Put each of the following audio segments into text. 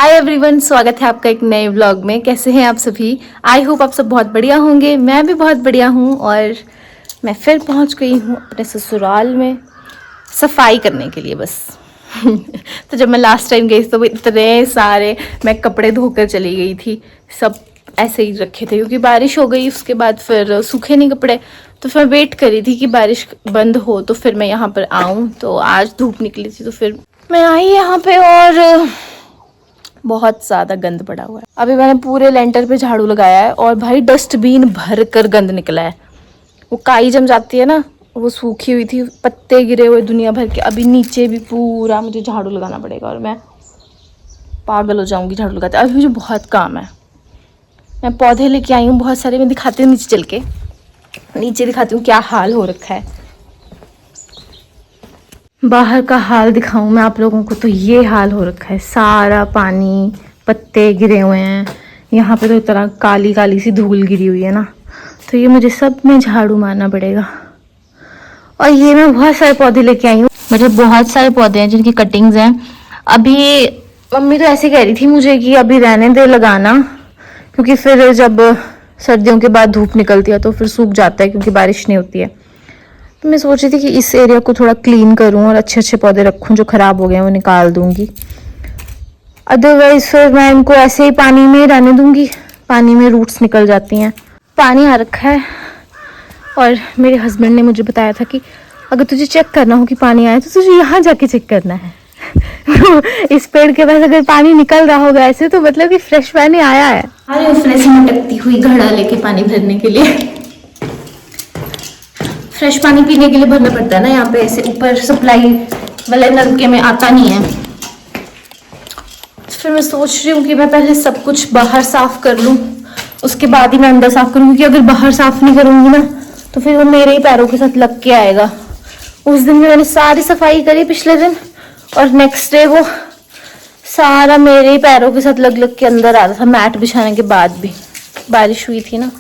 Hi everyone, स्वागत है आपका एक नए व्लॉग में। कैसे हैं आप सभी? आई होप आप सब बहुत बढ़िया होंगे। मैं भी बहुत बढ़िया हूँ और मैं फिर पहुँच गई हूँ अपने ससुराल में सफाई करने के लिए बस। तो जब मैं लास्ट टाइम गई तो इतने सारे मैं कपड़े धोकर चली गई थी, सब ऐसे ही रखे थे क्योंकि बारिश हो गई। उसके बाद फिर सूखे नहीं कपड़े, तो फिर वेट करी थी कि बारिश बंद हो तो फिर मैं यहाँ पर आऊँ। तो आज धूप निकली थी तो फिर मैं आई यहाँ पे और बहुत ज़्यादा गंद पड़ा हुआ है। अभी मैंने पूरे लेंटर पे झाड़ू लगाया है और भाई डस्टबिन भर कर गंद निकला है। वो काई जम जाती है ना, वो सूखी हुई थी, पत्ते गिरे हुए दुनिया भर के। अभी नीचे भी पूरा मुझे झाड़ू लगाना पड़ेगा और मैं पागल हो जाऊंगी झाड़ू लगाते। अभी मुझे बहुत काम है। मैं पौधे लेके आई हूँ बहुत सारे, मैं दिखाती हूँ नीचे चल के। नीचे दिखाती हूँ क्या हाल हो रखा है। बाहर का हाल दिखाऊं मैं आप लोगों को तो ये हाल हो रखा है। सारा पानी, पत्ते गिरे हुए हैं। यहाँ पे तो इतना काली काली सी धूल गिरी हुई है ना, तो ये मुझे सब में झाड़ू मारना पड़ेगा। और ये मैं बहुत सारे पौधे लेके आई हूँ। मुझे बहुत सारे पौधे हैं जिनकी कटिंग्स हैं। अभी मम्मी तो ऐसे कह रही थी मुझे कि अभी रहने दे लगाना, क्योंकि फिर जब सर्दियों के बाद धूप निकलती है तो फिर सूख जाता है क्योंकि बारिश नहीं होती है। तो मैं सोच रही थी कि इस एरिया को थोड़ा क्लीन करूं और अच्छे अच्छे पौधे रखूं, जो खराब हो गए हैं वो निकाल दूंगी। अदरवाइज फिर मैं इनको ऐसे ही पानी में रहने दूंगी, पानी में रूट्स निकल जाती हैं। पानी आ रखा है और मेरे हस्बैंड ने मुझे बताया था कि अगर तुझे चेक करना हो कि पानी आया तो तुझे यहाँ जाके चेक करना है। इस पेड़ के पास अगर पानी निकल रहा होगा ऐसे तो मतलब कि फ्रेश पानी आया है। अरे उसने से मटकती हुई घड़ा लेके पानी भरने के लिए, फ्रेश पानी पीने के लिए भरना पड़ता है ना। यहाँ पे ऐसे ऊपर सप्लाई वाले नलके में आता नहीं है। फिर मैं सोच रही हूँ कि मैं पहले सब कुछ बाहर साफ कर लूँ, उसके बाद ही मैं अंदर साफ करूँ, क्योंकि अगर बाहर साफ नहीं करूँगी ना तो फिर वो मेरे ही पैरों के साथ लग के आएगा। उस दिन भी मैंने सारी सफाई करी पिछले दिन, और नेक्स्ट डे वो सारा मेरे ही पैरों के साथ लग लग के अंदर आ रहा था। मैट बिछाने के बाद भी बारिश हुई थी ना।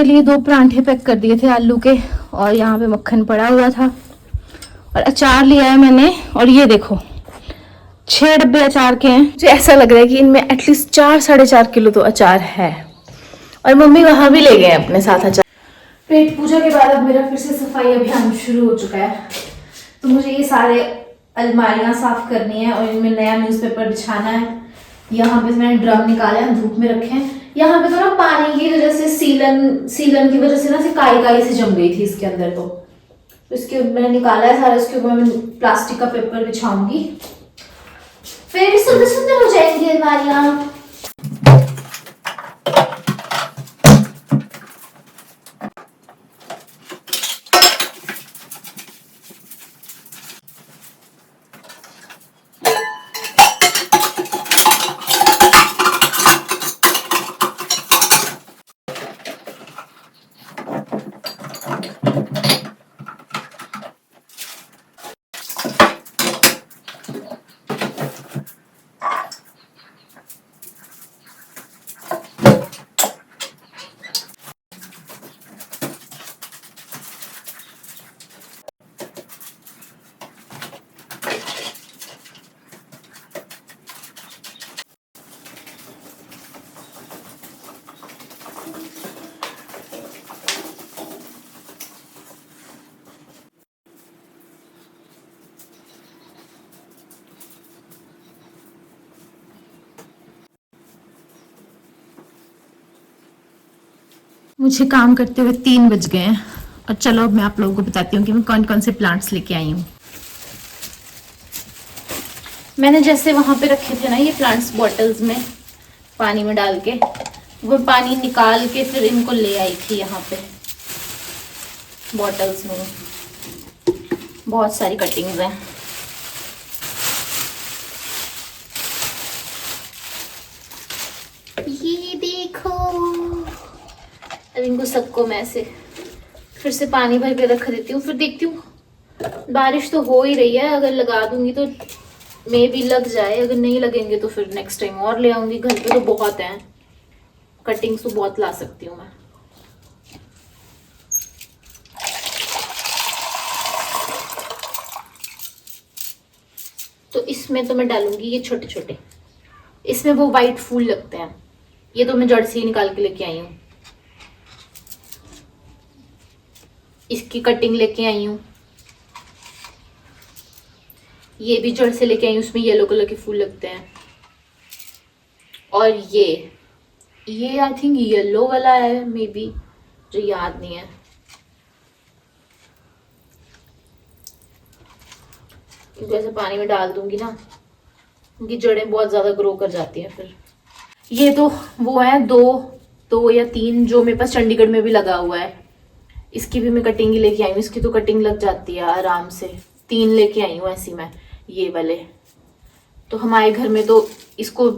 मेरे लिए 2 परांठे पैक कर दिए थे आलू के, और यहाँ पे मक्खन पड़ा हुआ था, और अचार लिया है मैंने। और ये देखो 6 डब्बे अचार के हैं। मुझे ऐसा लग रहा है कि इनमें एटलीस्ट 4-4.5 किलो तो अचार है। और मम्मी वहां भी ले गए अपने साथ अचार। पेट पूजा के बाद अब मेरा फिर से सफाई अभियान शुरू हो चुका है। तो मुझे ये सारे अलमारियां साफ करनी है और इनमें नया न्यूज़पेपर बिछाना है। यहाँ पे मैंने ड्रम निकाले हैं, धूप में रखे हैं। यहाँ पे तो ना पानी की वजह से सीलन की वजह से ना काई से जम गई थी इसके अंदर। तो इसके मैंने निकाला है सारा। इसके ऊपर मैं प्लास्टिक का पेपर बिछाऊंगी, फिर सुंदर सुंदर हो जाएंगी अलमारियां। मुझे काम करते हुए 3 बज गए हैं। और चलो अब मैं आप लोगों को बताती हूँ कि मैं कौन कौन से प्लांट्स लेके आई हूँ। मैंने जैसे वहां पे रखे थे ना ये प्लांट्स बॉटल्स में पानी में डाल के, वो पानी निकाल के फिर इनको ले आई थी यहाँ पे बॉटल्स में। बहुत सारी कटिंग्स हैं। ये देखो, अब इनको सबको मैं ऐसे फिर से पानी भर के रख देती हूँ। फिर देखती हूँ, बारिश तो हो ही रही है, अगर लगा दूंगी तो मे भी लग जाए, अगर नहीं लगेंगे तो फिर नेक्स्ट टाइम और ले आऊंगी। घर पे तो बहुत हैं, कटिंग्स तो बहुत ला सकती हूँ मैं। तो इसमें तो मैं डालूंगी ये छोटे छोटे, इसमें वो वाइट फूल लगते हैं। ये तो मैं जड़ से ही निकाल के लेके आई हूँ। इसकी कटिंग लेके आई हूँ, ये भी जड़ से लेके आई हूँ, उसमें येलो कलर के फूल लगते हैं। और ये आई थिंक येलो वाला है, मे बी, जो याद नहीं है। इनको ऐसे पानी में डाल दूंगी ना, उनकी जड़ें बहुत ज्यादा ग्रो कर जाती हैं फिर। ये तो वो है 2 या 3 जो मेरे पास चंडीगढ़ में भी लगा हुआ है। इसकी भी मैं कटिंग ही लेके आई हूँ। इसकी तो कटिंग लग जाती है आराम से। 3 लेके आई हूँ ऐसी मैं, ये वाले। तो हमारे घर में तो इसको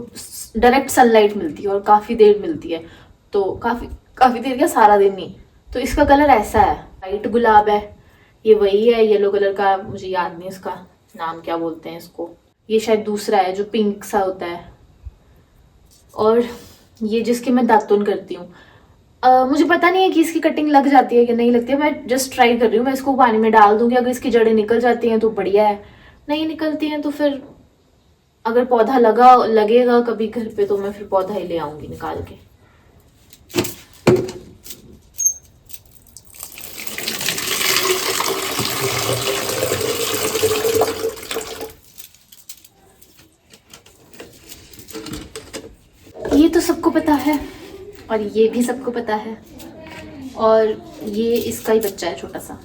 डायरेक्ट सनलाइट मिलती है और काफ़ी देर मिलती है। तो काफ़ी देर क्या, सारा दिन नहीं। तो इसका कलर ऐसा है, वाइट गुलाब है। ये वही है येलो कलर का, मुझे याद नहीं इसका नाम क्या बोलते हैं इसको। ये शायद दूसरा है जो पिंक सा होता है। और ये जिसके मैं दातुन करती हूँ। मुझे पता नहीं है कि इसकी कटिंग लग जाती है कि नहीं लगती है। मैं जस्ट ट्राई कर रही हूँ। मैं इसको पानी में डाल दूंगी, अगर इसकी जड़ें निकल जाती हैं तो बढ़िया है, नहीं निकलती हैं तो फिर अगर पौधा लगेगा कभी घर पे तो मैं फिर पौधा ही ले आऊंगी निकाल के। ये तो सबको पता है, और ये भी सबको पता है, और ये इसका ही बच्चा है छोटा सा।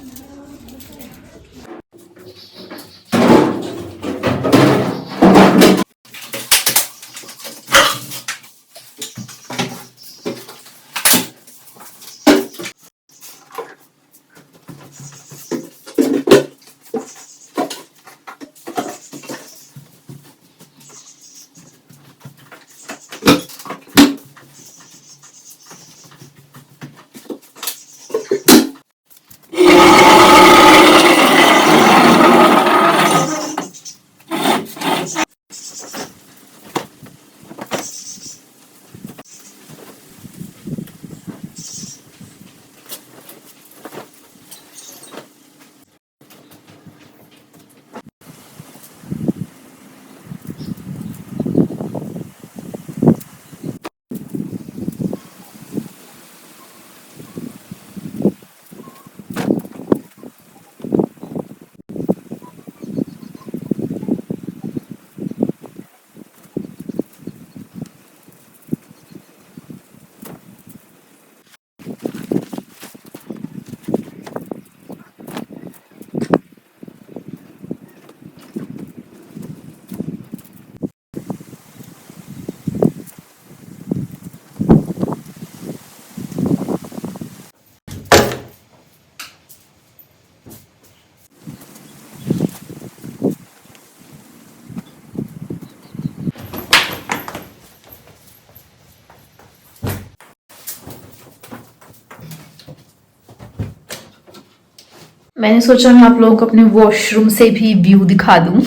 मैंने सोचा मैं आप लोगों को अपने वॉशरूम से भी व्यू दिखा दूं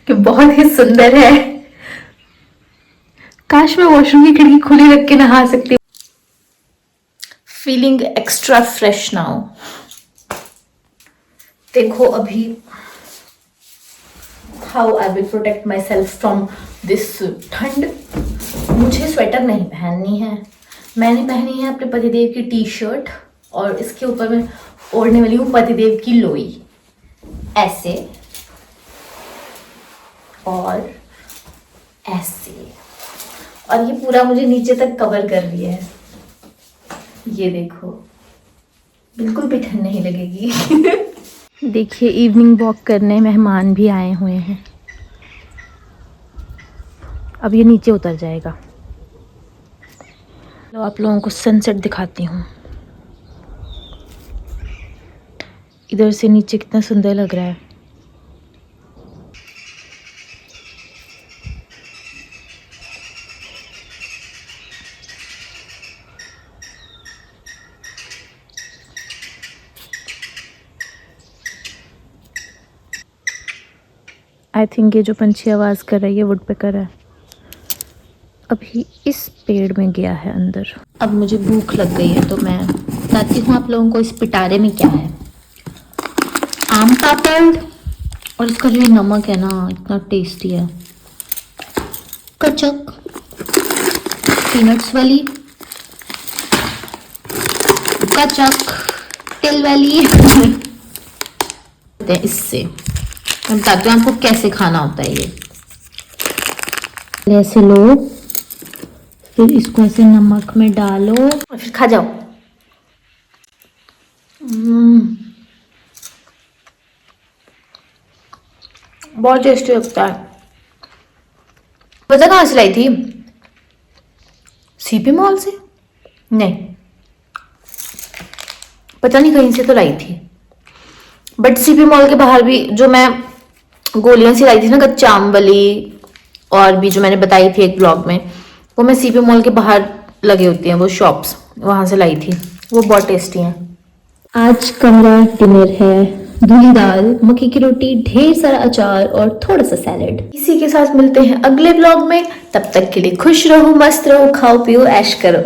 कि बहुत ही सुंदर है। काश मैं वॉशरूम की खिड़की खुली रख के नहा सकती। Feeling extra fresh now. देखो अभी how I will protect my self from this ठंड। मुझे स्वेटर नहीं पहननी है, मैंने पहनी है अपने पतिदेव की टी शर्ट और इसके ऊपर मैं ओढ़ने वाली हूँ पतिदेव की लोई, ऐसे और ऐसे, और ये पूरा मुझे नीचे तक कवर कर रही है। ये देखो बिल्कुल भी ठंड नहीं लगेगी। देखिए इवनिंग वॉक करने मेहमान भी आए हुए हैं। अब ये नीचे उतर जाएगा। तो आप लोगों को सनसेट दिखाती हूँ। इधर से नीचे कितना सुंदर लग रहा है। आई थिंक ये जो पंछी आवाज़ कर रहा है ये वुडपेकर है। अभी इस पेड़ में गया है अंदर। अब मुझे भूख लग गई है तो मैं बताती हूँ आप लोगों को इस पिटारे में क्या है। आम पापड़ और इसका जो नमक है ना इतना टेस्टी है। कचक, पीनट्स वाली कचक, तिल वाली इससे मैं बताती हूँ आपको कैसे खाना होता है। ये ऐसे लो, फिर इसको ऐसे नमक में डालो और फिर खा जाओ। बहुत टेस्टी लगता है। पता कहाँ से लाई थी? सीपी मॉल से? नहीं, पता नहीं कहीं से तो लाई थी। बट सीपी मॉल के बाहर भी जो मैं गोलियां सी लाई थी ना कच्चा आम वाली, और भी जो मैंने बताई थी एक ब्लॉग में, वो मैं सीपी मॉल के बाहर लगी होती हैं वो शॉप्स, वहां से लाई थी। वो बहुत टेस्टी हैं। आज का मेरा डिनर है धुली दाल, मक्की की रोटी, ढेर सारा अचार और थोड़ा सा सैलेड। इसी के साथ मिलते हैं अगले ब्लॉग में। तब तक के लिए खुश रहो, मस्त रहो, खाओ पियो, ऐश करो।